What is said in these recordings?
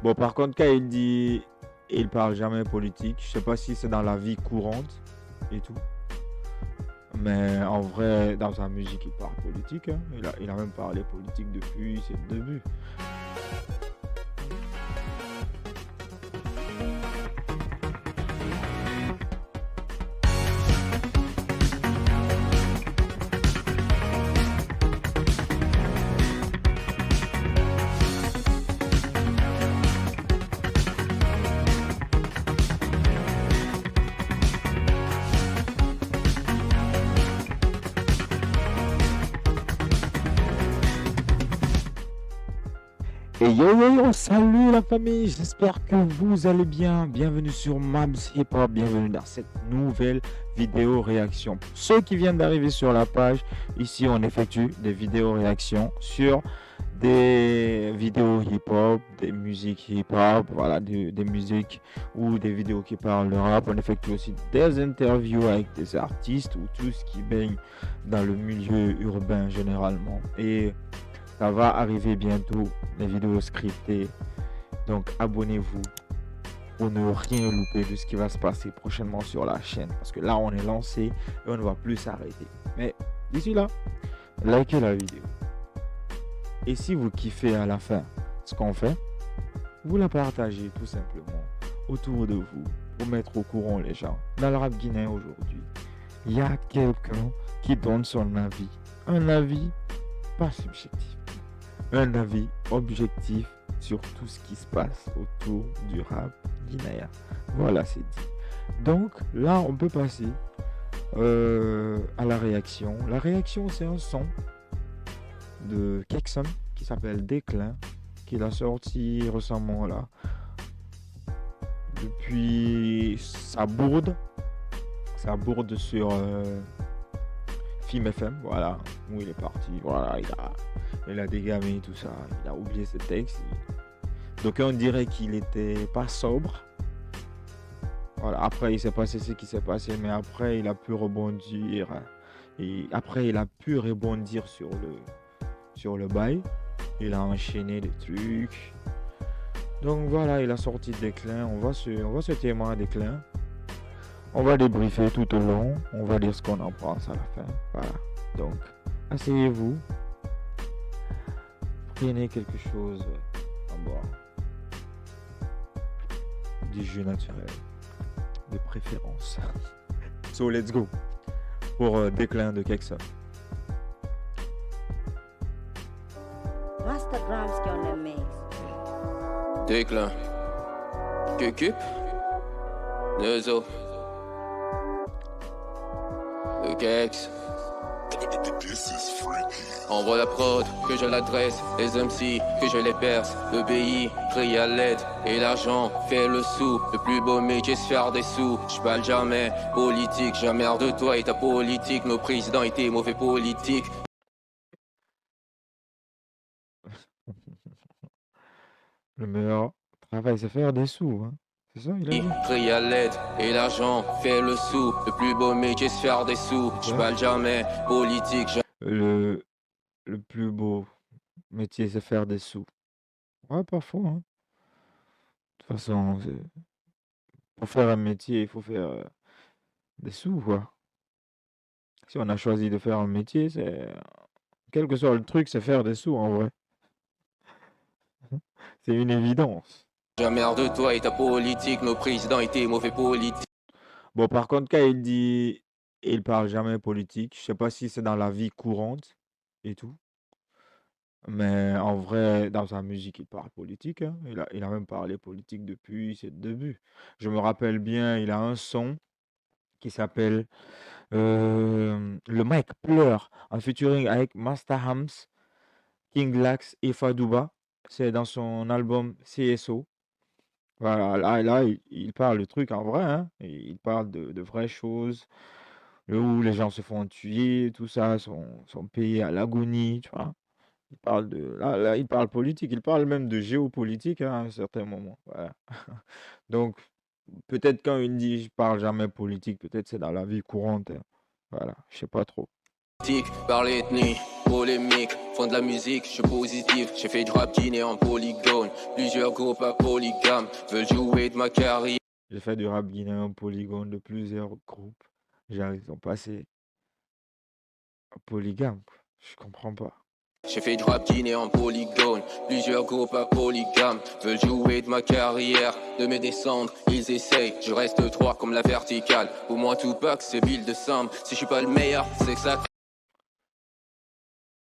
Bon, par contre, quand il dit il parle jamais politique, je sais pas si c'est dans la vie courante et tout. Mais en vrai, dans sa musique, il parle politique, hein. Il a même parlé politique depuis ses débuts. Et yo, salut la famille, j'espère que vous allez bien. Bienvenue sur Mabs Hip Hop, bienvenue dans cette nouvelle vidéo réaction. Pour ceux qui viennent d'arriver sur la page, ici on effectue des vidéos réactions sur des vidéos hip hop, des musiques hip hop, voilà, des musiques ou des vidéos qui parlent de rap. On effectue aussi des interviews avec des artistes ou tout ce qui baigne dans le milieu urbain généralement. Et ça va arriver bientôt, les vidéos scriptées. Donc abonnez-vous pour ne rien louper de ce qui va se passer prochainement sur la chaîne. Parce que là, on est lancé et on ne va plus s'arrêter. Mais d'ici là, likez la vidéo. Et si vous kiffez à la fin ce qu'on fait, vous la partagez tout simplement autour de vous pour mettre au courant les gens. Dans le rap guinéen aujourd'hui, il y a quelqu'un qui donne son avis. Un avis pas subjectif. Un avis objectif sur tout ce qui se passe autour du rap guinéen. Voilà, c'est dit. Donc là, on peut passer à la réaction. La réaction, c'est un son de Kekson qui s'appelle Déclin, qu'il a sorti récemment là. Depuis sa bourde sur Film FM, voilà, où il est parti, voilà, il a dégamé tout ça, il a oublié ses textes. Donc on dirait qu'il était pas sobre. Voilà, après il s'est passé ce qui s'est passé, mais après il a pu rebondir. Et après il a pu rebondir sur le bail. Il a enchaîné des trucs. Donc voilà, il a sorti Déclin. On va se témoin à Déclin. On va débriefer tout au long. On va dire ce qu'on en pense à la fin. Voilà. Donc, asseyez-vous. Prenez quelque chose à boire. Du jus naturel. De préférence. So, let's go. Pour Déclin de Kekson. Master Grams qui on le mix. Déclin. Cucup. Neuzo. Le Kex. Envoie la prod, que je l'adresse. Les MC, que je les perce. Le BI, crie à l'aide. Et l'argent fait le sou. Le plus beau métier, c'est faire des sous. Je parle jamais politique. J'emmerde de toi et ta politique. Nos présidents étaient mauvais politiques. Le meilleur travail, c'est faire des sous. Hein. C'est ça, il a dit. Crie à l'aide et l'argent fait le sou. Le plus beau métier, c'est faire des sous. Je parle jamais politique. Le plus beau métier, c'est faire des sous. Ouais, pas faux. Hein. De toute façon, pour faire un métier, il faut faire des sous, quoi. Si on a choisi de faire un métier, quel que soit le truc, c'est faire des sous, en vrai. C'est une évidence. J'emmerde de toi et ta politique. Nos présidents étaient mauvais politiques. Bon, par contre, quand il dit il parle jamais politique, je sais pas si c'est dans la vie courante et tout. Mais en vrai, dans sa musique, il parle politique, hein. Il a même parlé politique depuis ses débuts. Je me rappelle bien, il a un son qui s'appelle Le mec pleure en featuring avec Master Hams, King Lax et Fadouba. C'est dans son album CSO. Voilà, là il parle de trucs en vrai, hein. Et il parle de vraies choses, où les gens se font tuer, tout ça, sont payés à l'agonie, tu vois. Il parle là, il parle politique, il parle même de géopolitique hein, à un certain moment. Voilà. Donc, peut-être quand il dit je parle jamais politique, peut-être c'est dans la vie courante. Hein. Voilà, je sais pas trop. par l'ethnie, polémique, font de la musique, je suis positif. J'ai fait du rap guinéen en polygone, plusieurs groupes à polygames veulent jouer de ma carrière. J'ai fait du rap guinéen polygone de plusieurs groupes. Ils ont passé à polygame. Je comprends pas. J'ai fait du rap guinéen en polygone, plusieurs groupes à polygames veulent jouer de ma carrière, de mes descendre, ils essayent, je reste droit comme la verticale. Pour moi Tupac c'est Bill de Sam, si je suis pas le meilleur, c'est que ça.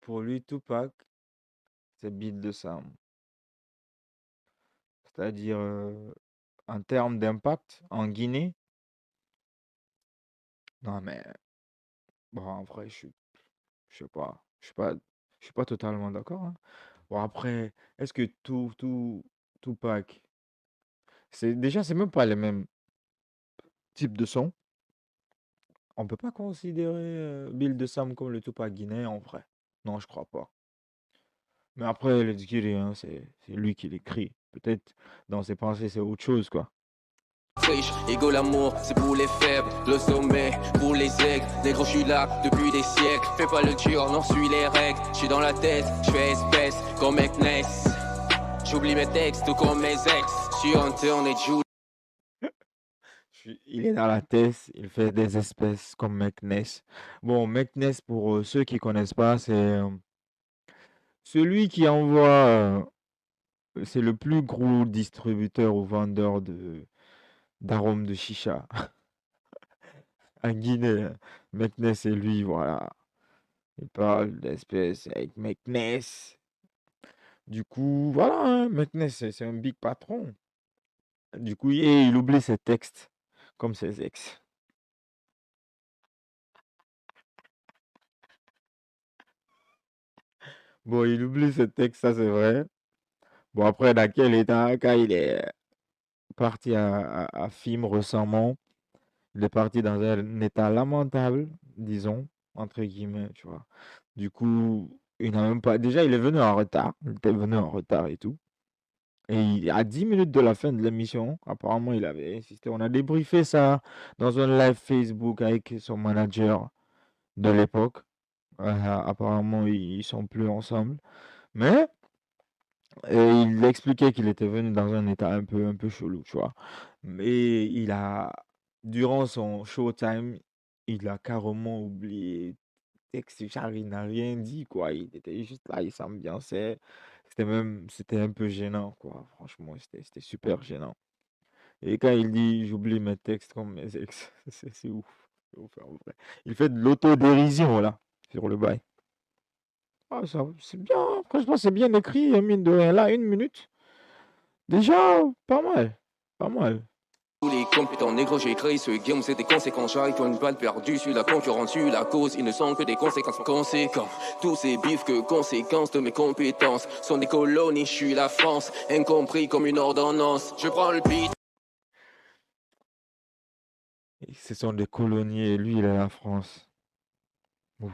Pour lui, Tupac, c'est Beat de Sam. C'est-à-dire, en termes d'impact en Guinée, non mais, bon, en vrai, je sais pas, je suis pas totalement d'accord, hein. Bon, après, est-ce que Tupac, c'est même pas les mêmes types de sons. On peut pas considérer Bill de Sam comme le Tupac guinéen en vrai. Non, je crois pas. Mais après, le Guiri, hein, c'est lui qui l'écrit. Peut-être dans ses pensées, c'est autre chose, quoi. Triche, égo l'amour, c'est pour les faibles, le sommet, pour les aigles. Négro, je suis là depuis des siècles. Fais pas le dur, non, suis les règles. Je suis dans la tête, je fais espèce, comme Ekness. J'oublie mes textes, tout comme mes ex. Je suis en turn et Julie. Il est dans la tête, il fait des espèces comme Meknès. Bon, Meknès, pour ceux qui connaissent pas, c'est celui qui envoie, c'est le plus gros distributeur ou vendeur d'arômes de chicha en Guinée. Meknès, c'est lui, voilà. Il parle d'espèces avec Meknès. Du coup, voilà, hein, Meknès, c'est un big patron. Du coup, et il oublie ses textes, comme ses ex. Bon, il oublie ses textes, ça c'est vrai. Bon, après, dans quel état, quand il est parti à Fim récemment, il est parti dans un état lamentable, disons, entre guillemets, tu vois. Du coup, il n'a même pas. Déjà, il est venu en retard. Il était venu en retard et tout. Et à 10 minutes de la fin de l'émission, apparemment, il avait insisté. On a débriefé ça dans un live Facebook avec son manager de l'époque. Apparemment, ils sont plus ensemble. Mais il expliquait qu'il était venu dans un état un peu chelou, tu vois. Mais durant son showtime, il a carrément oublié texte, genre, il n'a rien dit, quoi. Il était juste là, il s'ambiançait. C'était un peu gênant, quoi. Franchement, c'était super gênant. Et quand il dit, j'oublie mes textes comme mes ex, c'est ouf. C'est ouf, en vrai. Il fait de l'autodérision, là, sur le bail. Ah, ça, c'est bien, franchement, c'est bien écrit, mine de rien. Là, 1 minute. Déjà, pas mal. Pas mal. Tous les compétents négro, j'ai créé ce game, c'est des conséquences. J'arrive pour une balle perdue, suis la concurrence, suis la cause. Ils ne sont que des conséquences conséquents. Tous ces bifs que conséquences de mes compétences sont des colonies, je suis la France, incompris comme une ordonnance. Je prends le beat. Et ce sont des colonies et lui, il est la France. Ouais.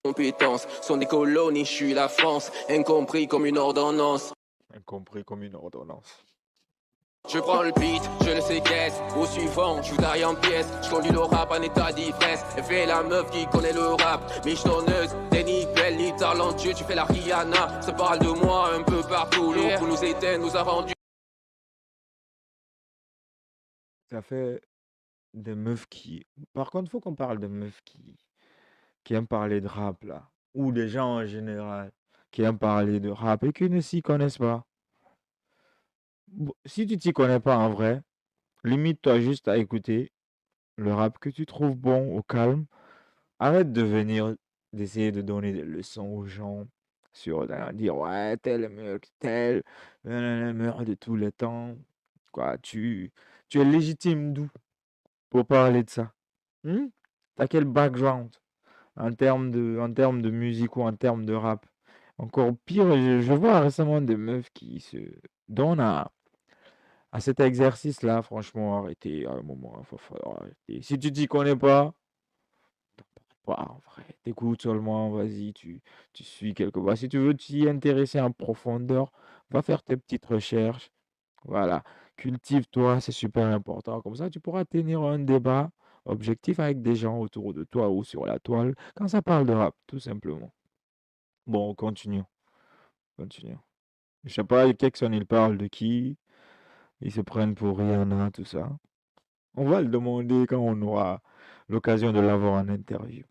Compétences sont des colonies, je suis la France, incompris comme une ordonnance. Incompris comme une ordonnance. Je prends le beat, je le séquestre. Au suivant, je vous taille en pièces. Je conduis le rap en état d'ivresse. Et fais la meuf qui connaît le rap. Michetonneuses, t'es ni belle ni talentueux. Tu fais la Rihanna. Ça parle de moi un peu partout. L'eau pour nous éteindre nous a rendu. Ça fait des meufs qui. Par contre, faut qu'on parle de meufs qui aiment parler de rap, là. Ou des gens en général qui aiment parler de rap et qui ne s'y connaissent pas. Si tu t'y connais pas en vrai, limite-toi juste à écouter le rap que tu trouves bon au calme. Arrête de venir d'essayer de donner des leçons aux gens sur dire ouais, tel est meilleur que tel, le meilleur de tous les temps. Quoi, tu es légitime d'où pour parler de ça? T'as quel background en termes de musique ou en termes de rap? Encore pire, je vois récemment des meufs qui se donnent à cet exercice-là. Franchement, arrêtez à un moment, il faut falloir arrêter. Si tu t'y connais pas, en vrai, t'écoutes seulement, vas-y, tu suis quelque part. Si tu veux t'y intéresser en profondeur, va faire tes petites recherches. Voilà. cultive-toi, c'est super important. Comme ça, tu pourras tenir un débat objectif avec des gens autour de toi ou sur la toile quand ça parle de rap, tout simplement. Bon, continue, continue. Je sais pas, Kekson, il parle de qui? Ils se prennent pour Rihanna, tout ça. On va le demander quand on aura l'occasion de l'avoir en interview.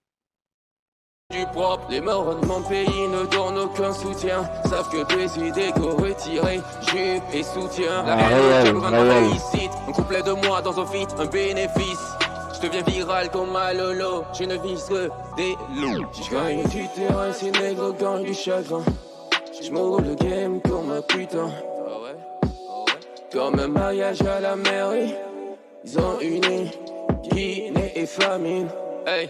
Du propre, les morons de mon pays ne donnent aucun soutien. Savent que des idées qu'au retiré, jupe et soutien. La haine est toujours un réussite. Un couplet de moi dans un feat, un bénéfice. Je deviens viral comme un lolo. Je ne vise que des loups. Je gagne du terrain, ces nègres gagnent du chagrin. Je m'ouvre le game comme un putain. Comme un mariage à la mairie. Ils ont uni Guinée et famine. Hey.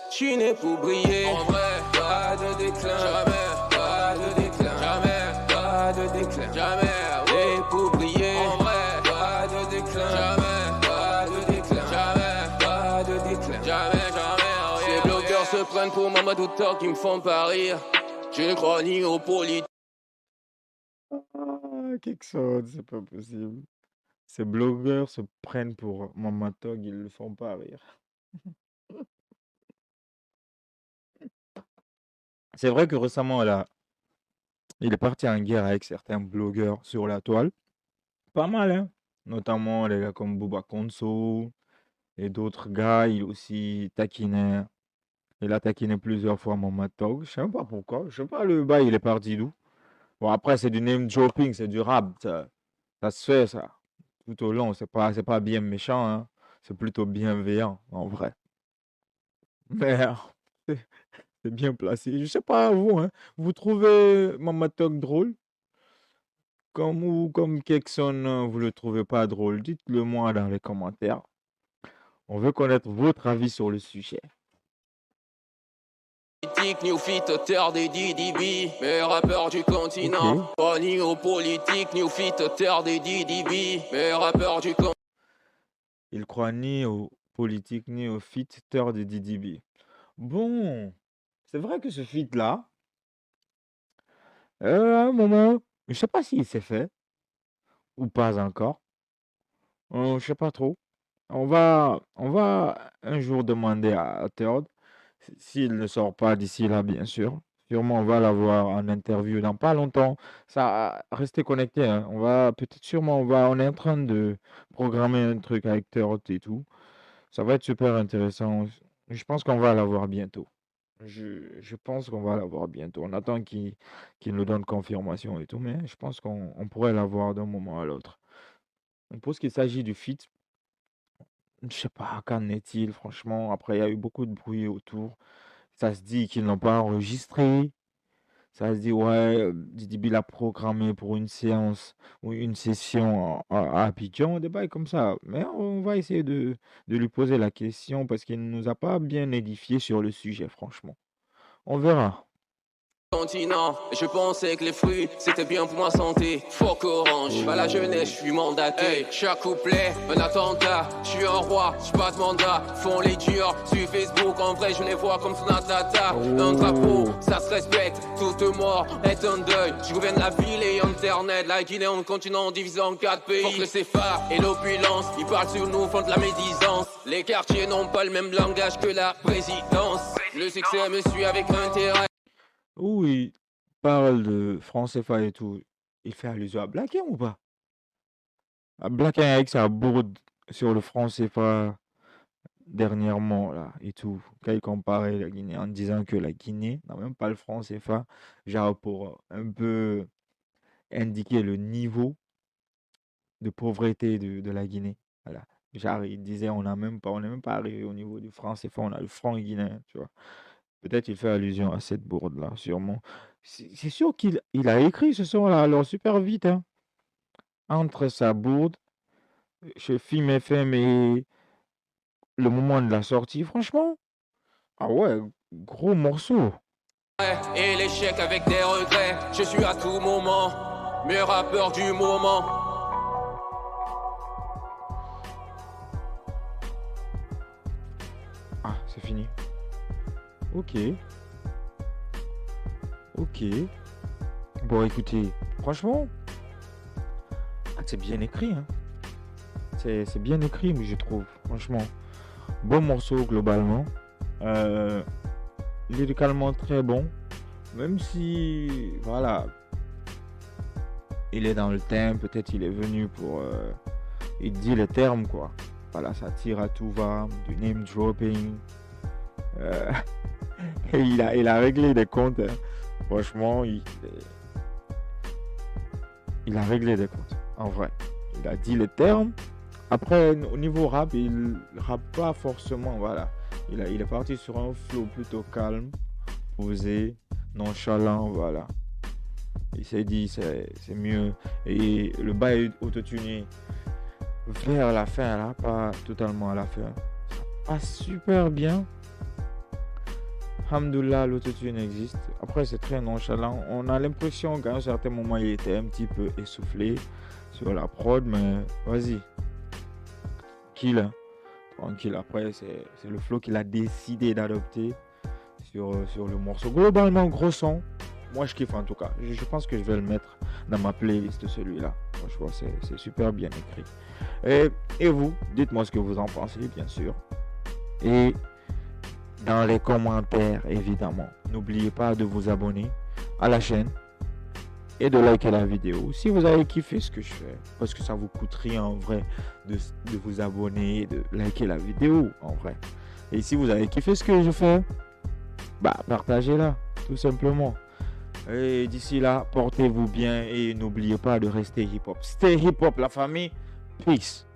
Je suis né pour briller, en vrai, pas de déclin, jamais, pas de déclin, jamais, pas de déclin, jamais, né pour briller, en vrai, pas de déclin, jamais, pas de déclin, jamais, pas de déclin, jamais. Ces blogueurs se prennent pour Mamadou Tok, qui me font pas rire. Je ne crois ni aux politiques. Ah, quelque chose, c'est pas possible. Ces blogueurs se prennent pour Mamatog, ils le font pas rire. C'est vrai que récemment, là, il est parti en guerre avec certains blogueurs sur la toile. Pas mal, hein? Notamment les gars comme Booba Konso et d'autres gars. Il aussi taquinait. Il a taquiné plusieurs fois Mamatog. Je sais même pas pourquoi. Je sais pas le bail, il est parti d'où. Bon, après, c'est du name dropping, c'est du rap. Ça se fait, ça. Tout au long, c'est pas bien méchant, hein. C'est plutôt bienveillant, en vrai. Mais c'est c'est bien placé. Je sais pas, vous, hein. Vous trouvez Mamatog drôle? Comme Kekson, vous le trouvez pas drôle? Dites-le moi dans les commentaires. On veut connaître votre avis sur le sujet. Ni fit terre des DDB, meilleur rappeur du continent. Ok. Pas ni aux politiques, ni fit terre des DDB, meilleur rappeur du continent. Il croit ni aux politiques, ni aux feateurs de DDB. Bon, c'est vrai que ce feat-là, à un moment, je sais pas s'il s'est fait ou pas encore. Je sais pas trop. On va un jour demander à Third s'il ne sort pas d'ici là, bien sûr. Sûrement, on va l'avoir en interview dans pas longtemps. Ça, restez connectés, hein. On est en train de programmer un truc avec Third et tout. Ça va être super intéressant. Je pense qu'on va l'avoir bientôt. Je pense qu'on va l'avoir bientôt. On attend qu'il nous donne confirmation et tout, mais je pense qu'on pourrait l'avoir d'un moment à l'autre. Pour ce qu'il s'agit du feat, je sais pas, qu'en est-il, franchement. Après, il y a eu beaucoup de bruit autour. Ça se dit qu'ils n'ont pas enregistré. Ça se dit, ouais, Didi B l'a programmé pour une séance ou une session à Abidjan, des bails comme ça. Mais on va essayer de lui poser la question parce qu'il ne nous a pas bien édifié sur le sujet, franchement. On verra. Continent, et je pensais que les fruits c'était bien pour ma santé. Fuck orange, pas la jeunesse, je suis mandaté. Hey, chaque couplet, un attentat. Je suis un roi, je pas de mandat. Font les durs sur Facebook, en vrai je les vois comme Sonatata. Un drapeau, ça se respecte. Toute mort est un deuil. Je gouverne la ville et internet. La Guinée en continent divisé en 4 pays. Fuck le CFA et l'opulence, ils parlent sur nous, font de la médisance. Les quartiers n'ont pas le même langage que la présidence. Le succès me suit avec intérêt. Où il parle de franc CFA et tout, il fait allusion à Black M ou pas? À Black M avec sa bourde sur le franc CFA dernièrement là et tout, quand il comparait la Guinée en disant que la Guinée n'a même pas le franc CFA, genre pour un peu indiquer le niveau de pauvreté de la Guinée. Voilà. Genre, il disait on n'est même pas arrivé au niveau du franc CFA, on a le franc guinéen, tu vois. Peut-être il fait allusion à cette bourde-là, sûrement. C'est sûr qu'il a écrit ce son-là, alors super vite, hein. Entre sa bourde, chez Film FM et le moment de la sortie, franchement. Ah ouais, gros morceau. Et l'échec avec des regrets, je suis à tout moment, meilleur rappeur du moment. Ah, c'est fini. Ok. Ok. Bon, écoutez, franchement, c'est bien écrit, hein. c'est bien écrit, je trouve. Franchement, bon morceau globalement. Euh, Lyricalement très bon. Même si, voilà, il est dans le thème, peut-être il est venu pour... il dit les termes, quoi. Voilà, ça tire à tout va, du name dropping. Euh, et il a réglé des comptes, hein. Franchement, il a réglé des comptes, en vrai. Il a dit les termes. Après, au niveau rap, il rappe pas forcément, voilà. Il est parti sur un flow plutôt calme, posé, nonchalant, voilà. Il s'est dit, c'est mieux. Et le bas est autotuné vers la fin, là, pas totalement à la fin. Ça passe super bien. Alhamdoulilah, l'autotune existe. Après, c'est très nonchalant. On a l'impression qu'à un certain moment, il était un petit peu essoufflé sur la prod, mais vas-y. Tranquille, hein. Tranquille. Après, c'est le flow qu'il a décidé d'adopter sur le morceau. Globalement, gros son. Moi, je kiffe en tout cas. Je pense que je vais le mettre dans ma playlist, celui-là. Franchement, c'est super bien écrit. Et vous, dites-moi ce que vous en pensez, bien sûr. Et dans les commentaires, évidemment, n'oubliez pas de vous abonner à la chaîne et de liker la vidéo. Si vous avez kiffé ce que je fais, parce que ça vous coûte rien en vrai de vous abonner, de liker la vidéo en vrai. Et si vous avez kiffé ce que je fais, bah partagez-la, tout simplement. Et d'ici là, portez-vous bien et n'oubliez pas de rester hip-hop. Stay hip-hop, la famille. Peace.